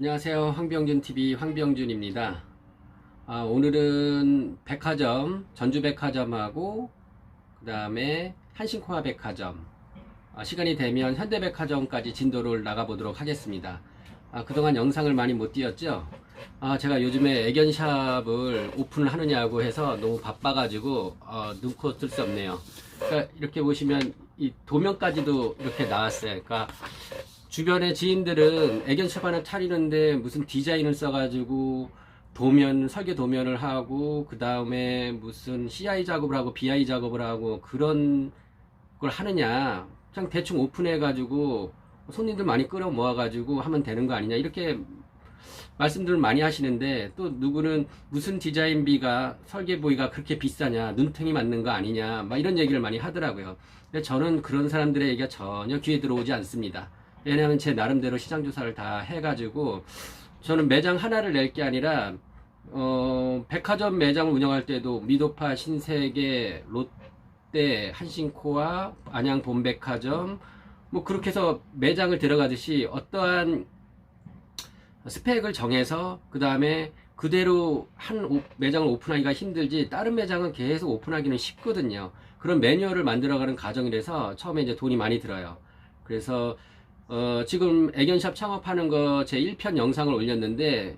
안녕하세요. 황병준TV 황병준입니다. 오늘은 백화점, 전주백화점하고 그 다음에 한신코아백화점, 시간이 되면 현대백화점까지 진도를 나가보도록 하겠습니다. 그동안 영상을 많이 못 띄웠죠? 제가 요즘에 애견샵을 오픈을 하느냐고 해서 너무 바빠가지고 눈코 뜰 수 없네요. 그러니까 이렇게 보시면 이 도면까지도 이렇게 나왔어요. 그러니까 주변의 지인들은 애견샵 하나 차리는데 무슨 디자인을 써가지고 설계 도면을 하고 그 다음에 무슨 CI 작업을 하고 BI 작업을 하고 그런 걸 하느냐, 그냥 대충 오픈해가지고 손님들 많이 끌어 모아가지고 하면 되는 거 아니냐, 이렇게 말씀들을 많이 하시는데, 또 누구는 무슨 디자인비가 설계비가 그렇게 비싸냐, 눈탱이 맞는 거 아니냐, 막 이런 얘기를 많이 하더라고요. 근데 저는 그런 사람들의 얘기가 전혀 귀에 들어오지 않습니다. 왜냐하면 제 나름대로 시장 조사를 다 해가지고, 저는 매장 하나를 낼 게 아니라 백화점 매장을 운영할 때도 미도파, 신세계, 롯데, 한신코아, 안양 본백화점, 뭐 그렇게 해서 매장을 들어가듯이 어떠한 스펙을 정해서 그 다음에 그대로 한 매장을 오픈하기가 힘들지, 다른 매장은 계속 오픈하기는 쉽거든요. 그런 매뉴얼을 만들어가는 과정이라서 처음에 이제 돈이 많이 들어요. 그래서 지금 애견샵 창업하는 거 제 1편 영상을 올렸는데,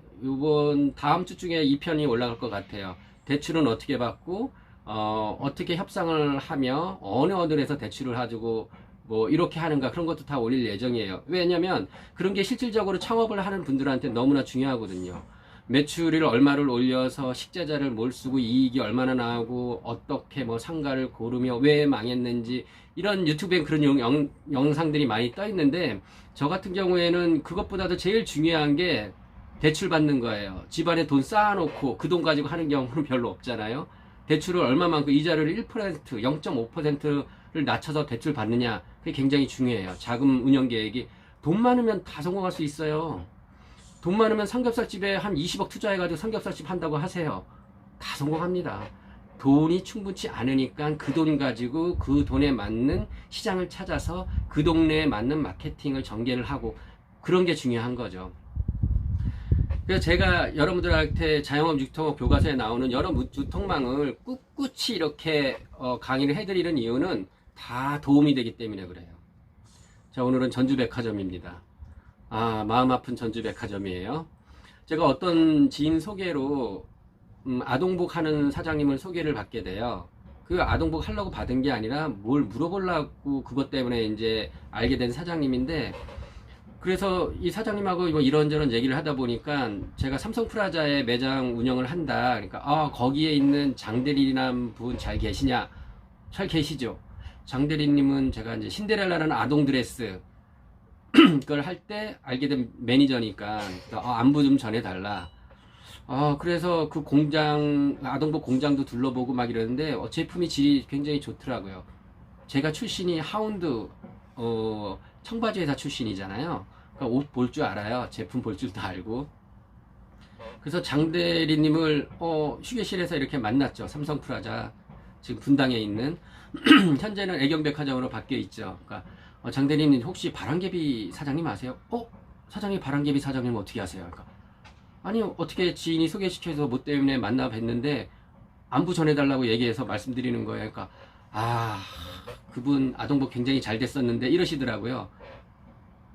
다음 주 중에 2편이 올라갈 것 같아요. 대출은 어떻게 받고, 어떻게 협상을 하며, 어느 언어에서 대출을 가지고, 뭐, 이렇게 하는가, 그런 것도 다 올릴 예정이에요. 왜냐면, 그런 게 실질적으로 창업을 하는 분들한테 너무나 중요하거든요. 매출을 얼마를 올려서 식재자를 뭘 쓰고 이익이 얼마나 나오고 어떻게 뭐 상가를 고르며 왜 망했는지, 이런 유튜브엔 그런 영상들이 많이 떠 있는데, 저 같은 경우에는 그것보다도 제일 중요한 게 대출 받는 거예요. 집안에 돈 쌓아놓고 그 돈 가지고 하는 경우는 별로 없잖아요. 대출을 얼마만큼, 이자를 1%, 0.5%를 낮춰서 대출 받느냐, 그게 굉장히 중요해요. 자금 운영 계획이. 돈 많으면 다 성공할 수 있어요. 돈 많으면 삼겹살집에 한 20억 투자해가지고 삼겹살집 한다고 하세요. 다 성공합니다. 돈이 충분치 않으니까 그 돈 가지고 그 돈에 맞는 시장을 찾아서 그 동네에 맞는 마케팅을 전개를 하고, 그런 게 중요한 거죠. 그래서 제가 여러분들한테 자영업 유통업 교과서에 나오는 여러 유통망을 꿋꿋이 이렇게 강의를 해드리는 이유는 다 도움이 되기 때문에 그래요. 자, 오늘은 전주백화점입니다. 마음 아픈 전주백화점이에요. 제가 어떤 지인 소개로 아동복 하는 사장님을 소개를 받게 돼요. 그 아동복 하려고 받은 게 아니라 뭘 물어보려고 그것 때문에 이제 알게 된 사장님인데, 그래서 이 사장님하고 뭐 이런저런 얘기를 하다 보니까 제가 삼성프라자에 매장 운영을 한다. 그러니까 거기에 있는 장대리라는 분 잘 계시냐? 잘 계시죠. 장대리님은 제가 이제 신데렐라라는 아동 드레스 그걸 할 때 알게 된 매니저니까 안부 좀 전해달라. 그래서 그 공장, 아동복 공장도 둘러보고 막 이러는데 제품이 질이 굉장히 좋더라고요. 제가 출신이 하운드 청바지 회사 출신이잖아요. 그러니까 옷 볼 줄 알아요. 제품 볼 줄도 알고. 그래서 장대리님을 휴게실에서 이렇게 만났죠. 삼성프라자 지금 분당에 있는 현재는 애경백화점으로 바뀌어 있죠. 그러니까 장대리님 혹시 바람개비 사장님 아세요? 사장님 바람개비 사장님 어떻게 아세요? 그러니까 아니, 어떻게 지인이 소개시켜서 뭐 때문에 만나 뵀는데 안부 전해달라고 얘기해서 말씀드리는 거예요. 그러니까 그분 아동복 굉장히 잘 됐었는데 이러시더라고요.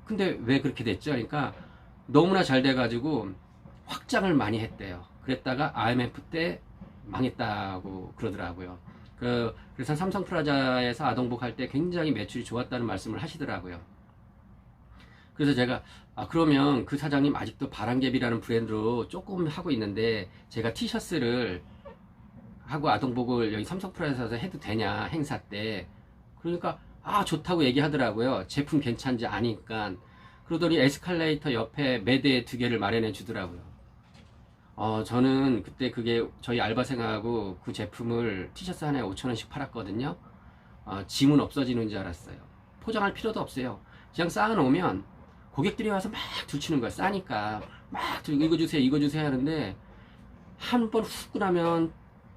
근데 왜 그렇게 됐죠? 그러니까 너무나 잘 돼가지고 확장을 많이 했대요. 그랬다가 IMF 때 망했다고 그러더라고요. 그래서 삼성프라자에서 아동복 할 때 굉장히 매출이 좋았다는 말씀을 하시더라고요. 그래서 제가 그러면 그 사장님 아직도 바람개비라는 브랜드로 조금 하고 있는데 제가 티셔츠를 하고 아동복을 여기 삼성프라자에서 해도 되냐, 행사 때. 그러니까 좋다고 얘기하더라고요. 제품 괜찮은지 아니까. 그러더니 에스컬레이터 옆에 매대 2개를 마련해 주더라고요. 저는 그때 그게 저희 알바생하고 그 제품을 티셔츠 하나에 5,000원씩 팔았거든요. 짐은 없어지는 줄 알았어요. 포장할 필요도 없어요. 그냥 쌓아놓으면 고객들이 와서 막 둘치는 거야. 싸니까 이거 주세요, 이거 주세요 하는데, 한 번 훅 나면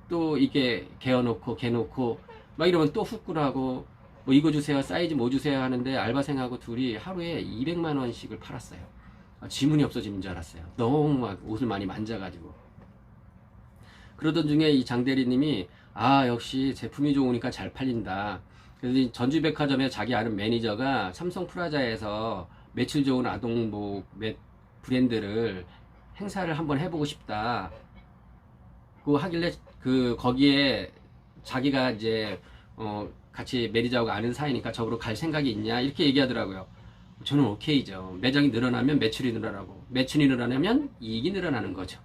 또 이게 개어놓고 개놓고 막 이러면 또 훅구라고, 뭐 이거 주세요, 사이즈 뭐 주세요 하는데 알바생하고 둘이 하루에 200만 원씩을 팔았어요. 지문이 없어지는 줄 알았어요. 너무 막 옷을 많이 만져가지고. 그러던 중에 이 장 대리님이 역시 제품이 좋으니까 잘 팔린다. 그래서 이 전주백화점에 자기 아는 매니저가 삼성 프라자에서 매출 좋은 아동복 브랜드를 행사를 한번 해보고 싶다. 그 하길래 거기에 자기가 이제 같이 매니저하고 아는 사이니까 저보러 갈 생각이 있냐 이렇게 얘기하더라고요. 저는 오케이죠. 매장이 늘어나면 매출이 늘어나고 매출이 늘어나면 이익이 늘어나는 거죠.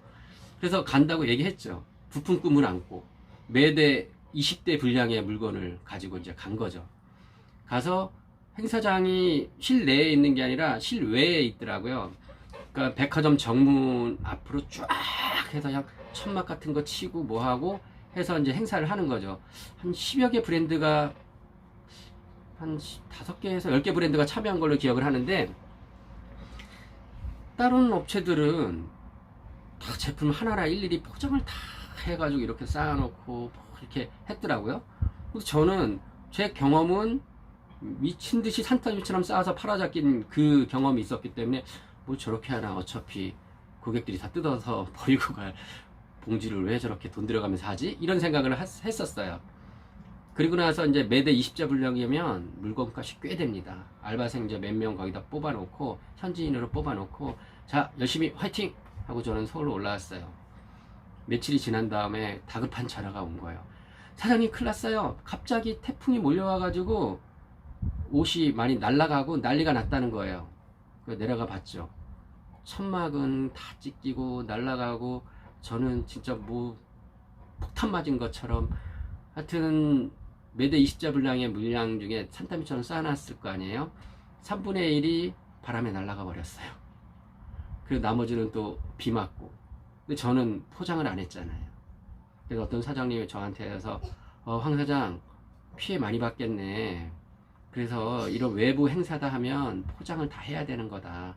그래서 간다고 얘기했죠. 부푼 꿈을 안고 매대 20대 분량의 물건을 가지고 이제 간 거죠. 가서 행사장이 실내에 있는 게 아니라 실외에 있더라고요. 그러니까 백화점 정문 앞으로 쫙 해서 그냥 천막 같은 거 치고 뭐하고 해서 이제 행사를 하는 거죠. 한 10여 개 브랜드가 한 5개에서 10개 브랜드가 참여한 걸로 기억을 하는데, 다른 업체들은 다 제품 하나하나 일일이 포장을 다 해가지고 이렇게 쌓아놓고 이렇게 했더라고요. 그래서 저는 제 경험은 미친 듯이 산더미처럼 쌓아서 팔아잡긴 그 경험이 있었기 때문에 뭐 저렇게 하나, 어차피 고객들이 다 뜯어서 버리고 갈 봉지를 왜 저렇게 돈 들여가면서 하지? 이런 생각을 했었어요. 그리고 나서 이제 매대 20자 분량이면 물건값이 꽤 됩니다. 알바생 이제 몇 명 거기다 뽑아놓고 현지인으로 뽑아놓고 자 열심히 화이팅! 하고 저는 서울로 올라왔어요. 며칠이 지난 다음에 다급한 전화가 온 거예요. 사장님 큰일 났어요. 갑자기 태풍이 몰려와가지고 옷이 많이 날아가고 난리가 났다는 거예요. 그래서 내려가 봤죠. 천막은 다 찢기고 날아가고 저는 진짜 뭐 폭탄 맞은 것처럼, 하여튼 매대 20자 분량의 물량 중에 산더미처럼 쌓아놨을 거 아니에요. 3분의 1이 바람에 날아가 버렸어요. 그리고 나머지는 또 비 맞고. 근데 저는 포장을 안 했잖아요. 그래서 어떤 사장님이 저한테 해서 황 사장 피해 많이 받겠네. 그래서 이런 외부 행사다 하면 포장을 다 해야 되는 거다.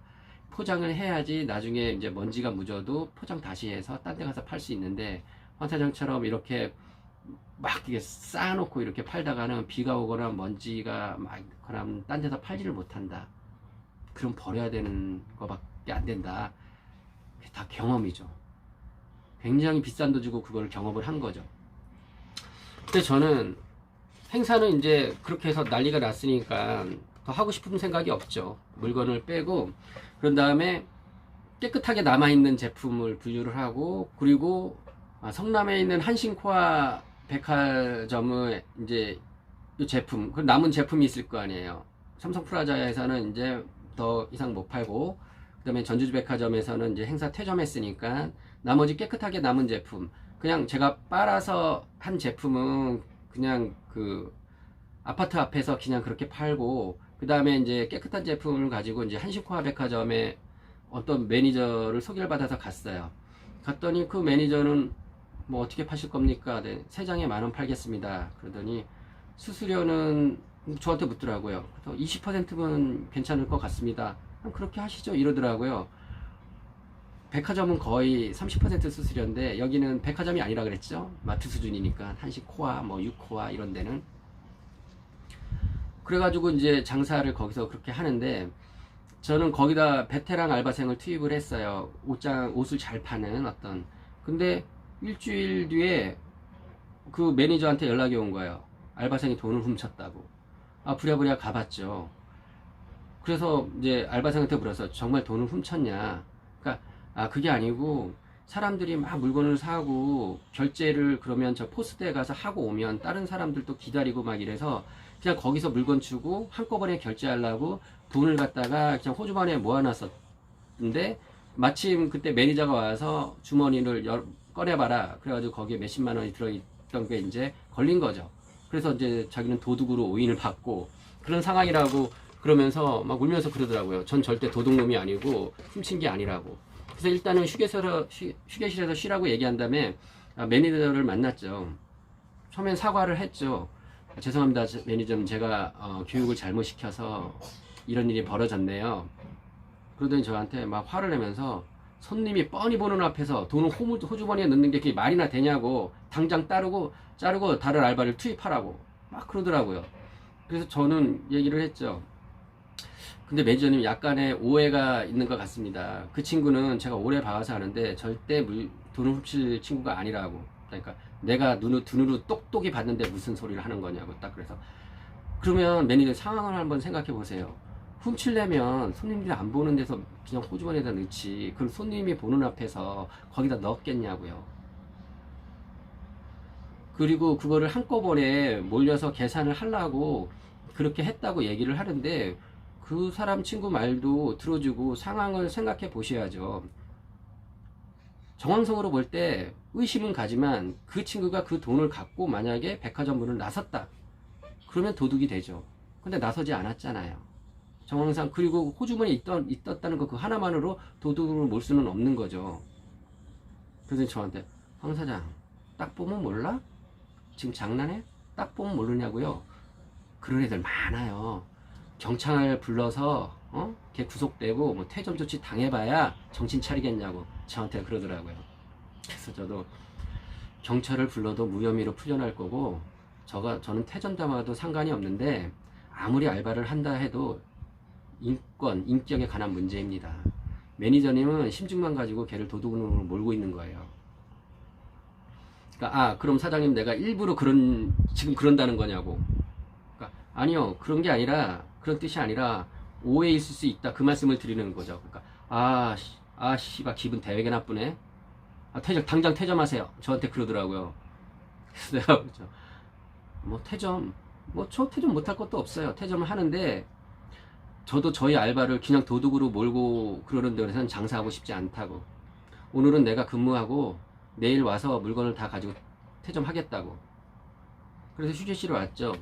포장을 해야지 나중에 이제 먼지가 묻어도 포장 다시 해서 딴 데 가서 팔 수 있는데, 황 사장처럼 이렇게 막 이렇게 쌓아놓고 이렇게 팔다가는 비가 오거나 먼지가 막 그러면 딴 데서 팔지를 못한다. 그럼 버려야 되는 거밖에 안 된다. 그게 다 경험이죠. 굉장히 비싼 돈 주고 그걸 경험을 한 거죠. 근데 저는 행사는 이제 그렇게 해서 난리가 났으니까 더 하고 싶은 생각이 없죠. 물건을 빼고 그런 다음에 깨끗하게 남아있는 제품을 분류를 하고, 그리고 성남에 있는 한신코아 백화점의 이제 이 제품, 그 남은 제품이 있을 거 아니에요. 삼성 프라자에서는 이제 더 이상 못 팔고, 그 다음에 전주 백화점에서는 이제 행사 퇴점했으니까 나머지 깨끗하게 남은 제품, 그냥 제가 빨아서 한 제품은 그냥 그 아파트 앞에서 그냥 그렇게 팔고, 그 다음에 이제 깨끗한 제품을 가지고 이제 한신코아 백화점에 어떤 매니저를 소개를 받아서 갔어요. 갔더니 그 매니저는 뭐 어떻게 파실 겁니까? 네, 3장에 10,000원 팔겠습니다. 그러더니 수수료는 저한테 묻더라고요. 그래서 20%면 괜찮을 것 같습니다. 그렇게 하시죠 이러더라고요. 백화점은 거의 30% 수수료인데 여기는 백화점이 아니라 그랬죠. 마트 수준이니까 한신코아 뭐 유코아 이런 데는. 그래가지고 이제 장사를 거기서 그렇게 하는데, 저는 거기다 베테랑 알바생을 투입을 했어요. 옷을 잘 파는 어떤. 근데 일주일 뒤에 그 매니저한테 연락이 온 거예요. 알바생이 돈을 훔쳤다고. 부랴부랴 가봤죠. 그래서 이제 알바생한테 물어서 정말 돈을 훔쳤냐. 그러니까 그게 아니고 사람들이 막 물건을 사고 결제를 그러면 저 포스트에 가서 하고 오면 다른 사람들도 기다리고 막 이래서 그냥 거기서 물건 주고 한꺼번에 결제하려고 돈을 갖다가 그냥 호주머니에 모아놨었는데, 마침 그때 매니저가 와서 주머니를 꺼내봐라 그래가지고 거기에 몇십만 원이 들어있던 게 이제 걸린 거죠. 그래서 이제 자기는 도둑으로 오인을 받고 그런 상황이라고 그러면서 막 울면서 그러더라고요. 전 절대 도둑놈이 아니고 훔친 게 아니라고. 그래서 일단은 휴게실에서 쉬라고 얘기한 다음에 매니저를 만났죠. 처음엔 사과를 했죠. 죄송합니다 매니저님, 제가 교육을 잘못 시켜서 이런 일이 벌어졌네요. 그러더니 저한테 막 화를 내면서 손님이 뻔히 보는 앞에서 돈을 호주머니에 넣는 게 그게 말이나 되냐고, 당장 자르고 다른 알바를 투입하라고 막 그러더라고요. 그래서 저는 얘기를 했죠. 근데 매니저님 약간의 오해가 있는 것 같습니다. 그 친구는 제가 오래 봐와서 아는데 절대 돈을 훔칠 친구가 아니라고. 그러니까 내가 눈으로 똑똑히 봤는데 무슨 소리를 하는 거냐고 딱 그래서. 그러면 매니저 상황을 한번 생각해 보세요. 훔치려면 손님들이 안 보는 데서 그냥 호주머니에다 넣지. 그럼 손님이 보는 앞에서 거기다 넣었겠냐고요. 그리고 그거를 한꺼번에 몰려서 계산을 하려고 그렇게 했다고 얘기를 하는데 그 사람 친구 말도 들어주고 상황을 생각해 보셔야죠. 정황성으로 볼 때 의심은 가지만 그 친구가 그 돈을 갖고 만약에 백화점 문을 나섰다. 그러면 도둑이 되죠. 근데 나서지 않았잖아요. 정황상. 그리고 호주머니에 있었다는 거 그 하나만으로 도둑으로 몰 수는 없는 거죠. 그래서 저한테 황 사장 딱 보면 몰라? 지금 장난해? 딱 보면 모르냐고요? 그런 애들 많아요. 경찰 불러서 걔 구속되고 뭐 퇴점 조치 당해봐야 정신 차리겠냐고 저한테 그러더라고요. 그래서 저도 경찰을 불러도 무혐의로 풀려날 거고 저는 퇴점 당해도 상관이 없는데 아무리 알바를 한다 해도 인격에 관한 문제입니다. 매니저님은 심증만 가지고 걔를 도둑으로 몰고 있는 거예요. 그러니까 그럼 사장님 내가 일부러 지금 그런다는 거냐고. 그러니까 아니요, 그런 게 아니라 그런 뜻이 아니라 오해 있을 수 있다 그 말씀을 드리는 거죠. 그러니까 씨발 기분 되게 나쁘네. 당장 퇴점하세요. 저한테 그러더라고요. 그래서 내가 뭐 퇴점 저 퇴점 못할 것도 없어요. 퇴점을 하는데 저도 저희 알바를 그냥 도둑으로 몰고 그러는 데서는 장사하고 싶지 않다고. 오늘은 내가 근무하고 내일 와서 물건을 다 가지고 퇴점하겠다고. 그래서 휴게실에 왔죠.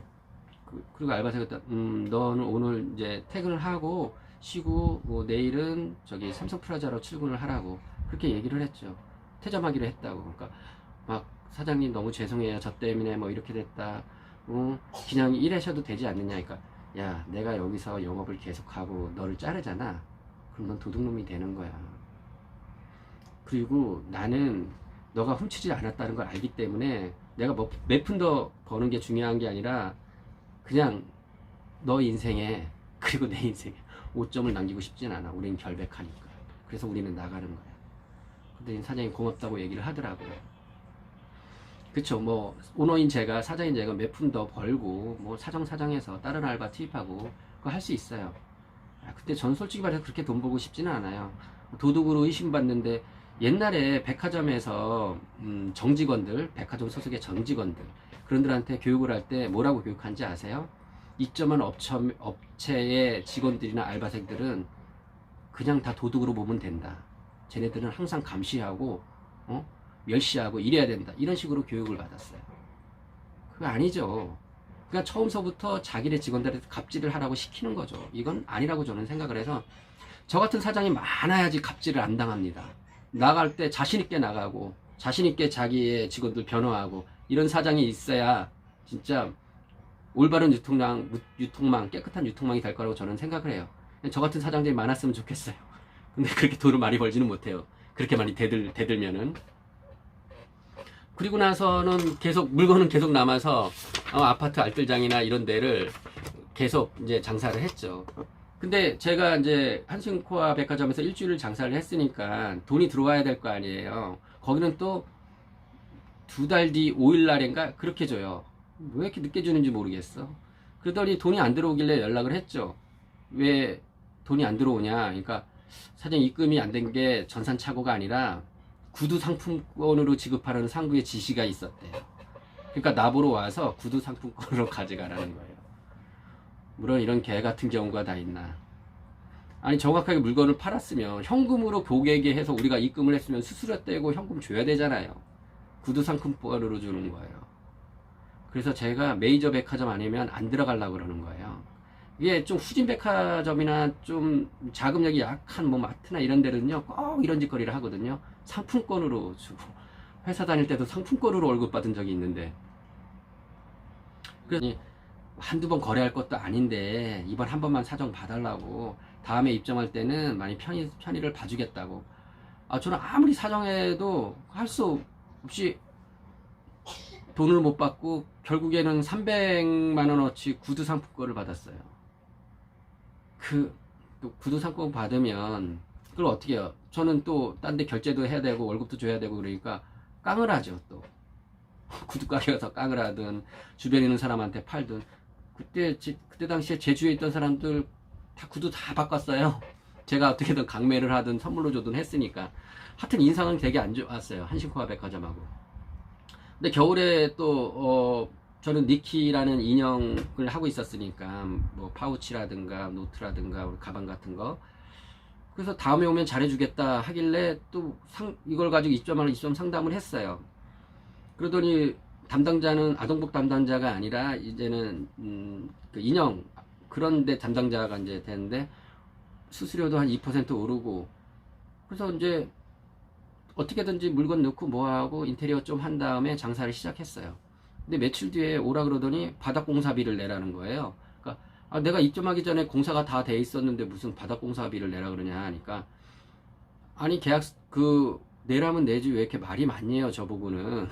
그리고 알바생이 너는 오늘 이제 퇴근을 하고 쉬고 뭐 내일은 저기 삼성플라자로 출근을 하라고 그렇게 얘기를 했죠. 퇴점하기로 했다고. 그러니까 막 사장님 너무 죄송해요. 저 때문에 뭐 이렇게 됐다. 그냥 일하셔도 되지 않느냐. 그러니까 야, 내가 여기서 영업을 계속하고 너를 자르잖아. 그럼 넌 도둑놈이 되는 거야. 그리고 나는 너가 훔치지 않았다는 걸 알기 때문에 내가 뭐 몇 푼 더 버는 게 중요한 게 아니라 그냥 너 인생에 그리고 내 인생에 오점을 남기고 싶진 않아. 우린 결백하니까. 그래서 우리는 나가는 거야. 근데 사장님 고맙다고 얘기를 하더라고요. 그쵸. 뭐 오너인 제가 사장인 제가 몇 푼 더 벌고 뭐 사정사정해서 다른 알바 투입하고 그거 할 수 있어요. 근데 전 솔직히 말해서 그렇게 돈 벌고 싶지는 않아요. 도둑으로 의심받는데 옛날에 백화점에서 정직원들, 백화점 소속의 정직원들 그런들한테 교육을 할 때 뭐라고 교육한지 아세요? 입점한 업체의 직원들이나 알바생들은 그냥 다 도둑으로 보면 된다. 쟤네들은 항상 감시하고 멸시하고 이래야 된다. 이런 식으로 교육을 받았어요. 그거 아니죠. 그러니까 처음서부터 자기네 직원들한테 갑질을 하라고 시키는 거죠. 이건 아니라고 저는 생각을 해서 저 같은 사장이 많아야지 갑질을 안 당합니다. 나갈 때 자신있게 나가고 자신있게 자기의 직원들 변호하고 이런 사장이 있어야 진짜 올바른 유통망, 깨끗한 유통망이 될 거라고 저는 생각을 해요. 저 같은 사장들이 많았으면 좋겠어요. 근데 그렇게 돈을 많이 벌지는 못해요. 그렇게 많이 대들면은. 그리고 나서는 물건은 계속 남아서 아파트 알뜰장이나 이런 데를 계속 이제 장사를 했죠. 근데 제가 이제 한신코아 백화점에서 일주일을 장사를 했으니까 돈이 들어와야 될 거 아니에요. 거기는 또 2달 뒤 5일날인가 그렇게 줘요. 왜 이렇게 늦게 주는지 모르겠어. 그러더니 돈이 안 들어오길래 연락을 했죠. 왜 돈이 안 들어오냐. 그러니까 사장 입금이 안 된 게 전산착오가 아니라 구두 상품권으로 지급하라는 상부의 지시가 있었대요. 그러니까 나보러 와서 구두 상품권으로 가져가라는 거예요. 물론 이런 개 같은 경우가 다 있나. 아니 정확하게 물건을 팔았으면 현금으로 고객에게 해서 우리가 입금을 했으면 수수료 떼고 현금 줘야 되잖아요. 구두 상품권으로 주는 거예요. 그래서 제가 메이저 백화점 아니면 안 들어가려고 그러는 거예요. 이게 좀 후진 백화점이나 좀 자금력이 약한 뭐 마트나 이런 데는요 꼭 이런 짓거리를 하거든요. 상품권으로 주고 회사 다닐 때도 상품권으로 월급 받은 적이 있는데 그래서 한두 번 거래할 것도 아닌데 이번 한 번만 사정 봐달라고 다음에 입점할 때는 많이 편의를 봐주겠다고. 저는 아무리 사정해도 할 수 없이 돈을 못 받고 결국에는 300만 원어치 구두 상품권을 받았어요. 또 구두 상품 받으면 그걸 어떻게 해요? 저는 또 딴 데 결제도 해야 되고 월급도 줘야 되고 그러니까 깡을 하죠. 또 구두 가게 가서 깡을 하든 주변에 있는 사람한테 팔든. 그때 당시에 제주에 있던 사람들 다 구두 다 바꿨어요. 제가 어떻게든 강매를 하든 선물로 주든 했으니까. 하여튼 인상은 되게 안 좋았어요. 한신코아 백화점하고. 근데 겨울에 또 저는 니키라는 인형을 하고 있었으니까 뭐 파우치라든가 노트라든가 가방 같은 거. 그래서 다음에 오면 잘해주겠다 하길래 또 이걸 가지고 입점 상담을 했어요. 그러더니 담당자는 아동복 담당자가 아니라 이제는 그 인형 그런데 담당자가 이제 되는데 수수료도 한 2% 오르고. 그래서 이제 어떻게든지 물건 넣고 뭐하고 인테리어 좀 한 다음에 장사를 시작했어요. 근데 며칠 뒤에 오라 그러더니 바닥공사비를 내라는 거예요. 그러니까 내가 입점하기 전에 공사가 다 돼 있었는데 무슨 바닥공사비를 내라 그러냐 하니까, 아니 계약 내라면 내지 왜 이렇게 말이 많니 해요 저보고는.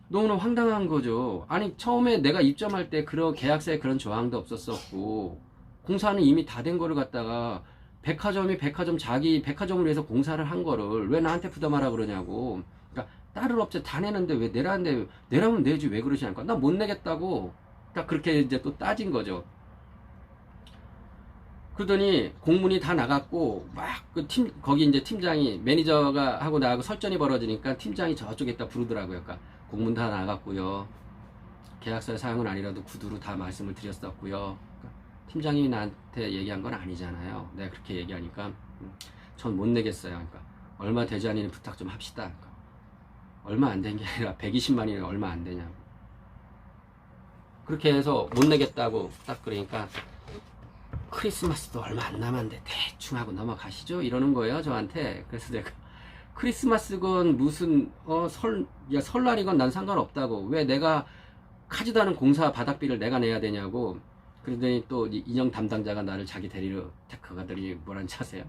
너무너무 황당한 거죠. 아니 처음에 내가 입점할 때 그런 계약서에 그런 조항도 없었었고 공사는 이미 다 된 거를 갖다가 백화점이 자기 백화점을 위해서 공사를 한 거를 왜 나한테 부담하라 그러냐고. 그러니까 다른 업체 다 내는데 왜 내라는데, 내라면 내지 왜 그러시냐니까. 나 못 내겠다고. 딱 그렇게 이제 또 따진 거죠. 그러더니 공문이 다 나갔고 막 거기 이제 팀장이, 매니저가 하고 나하고 설전이 벌어지니까 팀장이 저쪽에다 부르더라고요. 그러니까 공문 다 나갔고요. 계약서의 사항은 아니라도 구두로 다 말씀을 드렸었고요. 팀장님이 나한테 얘기한 건 아니잖아요. 내가 그렇게 얘기하니까 전 못 내겠어요. 그러니까 얼마 되지 않으니 부탁 좀 합시다. 그러니까 얼마 안 된 게 아니라 120만이 얼마 안 되냐고. 그렇게 해서 못 내겠다고 딱 그러니까 크리스마스도 얼마 안 남았는데 대충 하고 넘어가시죠 이러는 거예요 저한테. 그래서 내가 크리스마스건 무슨 설날이건 난 상관없다고, 왜 내가 하지도 않은 공사 바닥비를 내가 내야 되냐고. 그러더니 또 인형 담당자가 나를 자기 대리로 택하더니 뭐라는지 아세요?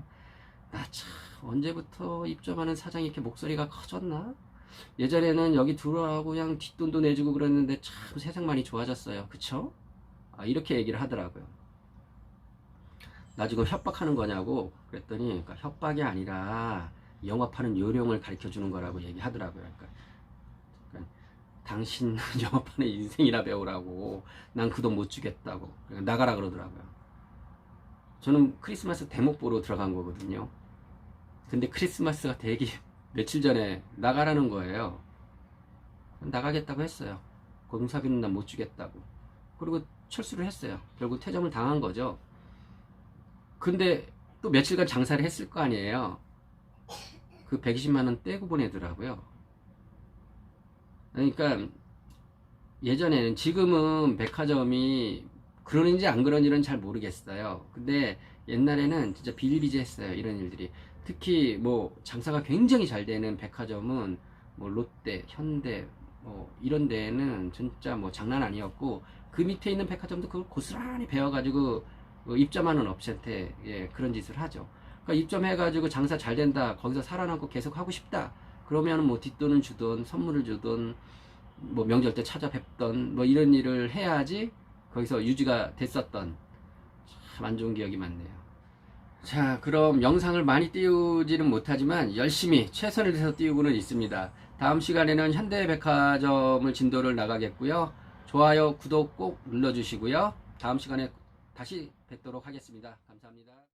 나 참 언제부터 입점하는 사장이 이렇게 목소리가 커졌나? 예전에는 여기 들어오고 그냥 뒷돈도 내주고 그랬는데 참 세상 많이 좋아졌어요. 그쵸? 이렇게 얘기를 하더라고요. 나 지금 협박하는 거냐고 그랬더니, 그러니까 협박이 아니라 영업하는 요령을 가르쳐 주는 거라고 얘기하더라고요. 그러니까 당신 영업하는 인생이나 배우라고. 난 그 돈 못 주겠다고. 그러니까 나가라 그러더라고요. 저는 크리스마스 대목 보러 들어간 거거든요. 근데 크리스마스가 되기 며칠 전에 나가라는 거예요. 나가겠다고 했어요. 공사비는 난 못 주겠다고. 그리고 철수를 했어요. 결국 퇴점을 당한 거죠. 근데 또 며칠간 장사를 했을 거 아니에요. 그 120만원 떼고 보내더라고요. 그러니까 예전에는, 지금은 백화점이 그러는지 안 그런지는 잘 모르겠어요. 근데 옛날에는 진짜 비일비재했어요 이런 일들이. 특히 뭐 장사가 굉장히 잘 되는 백화점은 뭐 롯데, 현대 뭐 이런 데는 진짜 뭐 장난 아니었고, 그 밑에 있는 백화점도 그걸 고스란히 배워가지고 입점하는 업체한테 그런 짓을 하죠. 그러니까 입점해가지고 장사 잘 된다, 거기서 살아남고 계속 하고 싶다 그러면 뭐 뒷돈을 주든 선물을 주든 뭐 명절 때 찾아뵙던 뭐 이런 일을 해야지 거기서 유지가 됐었던, 참 안 좋은 기억이 많네요. 자, 그럼 영상을 많이 띄우지는 못하지만 열심히 최선을 다해서 띄우고는 있습니다. 다음 시간에는 현대백화점을 진도를 나가겠고요. 좋아요, 구독 꼭 눌러주시고요. 다음 시간에 다시 뵙도록 하겠습니다. 감사합니다.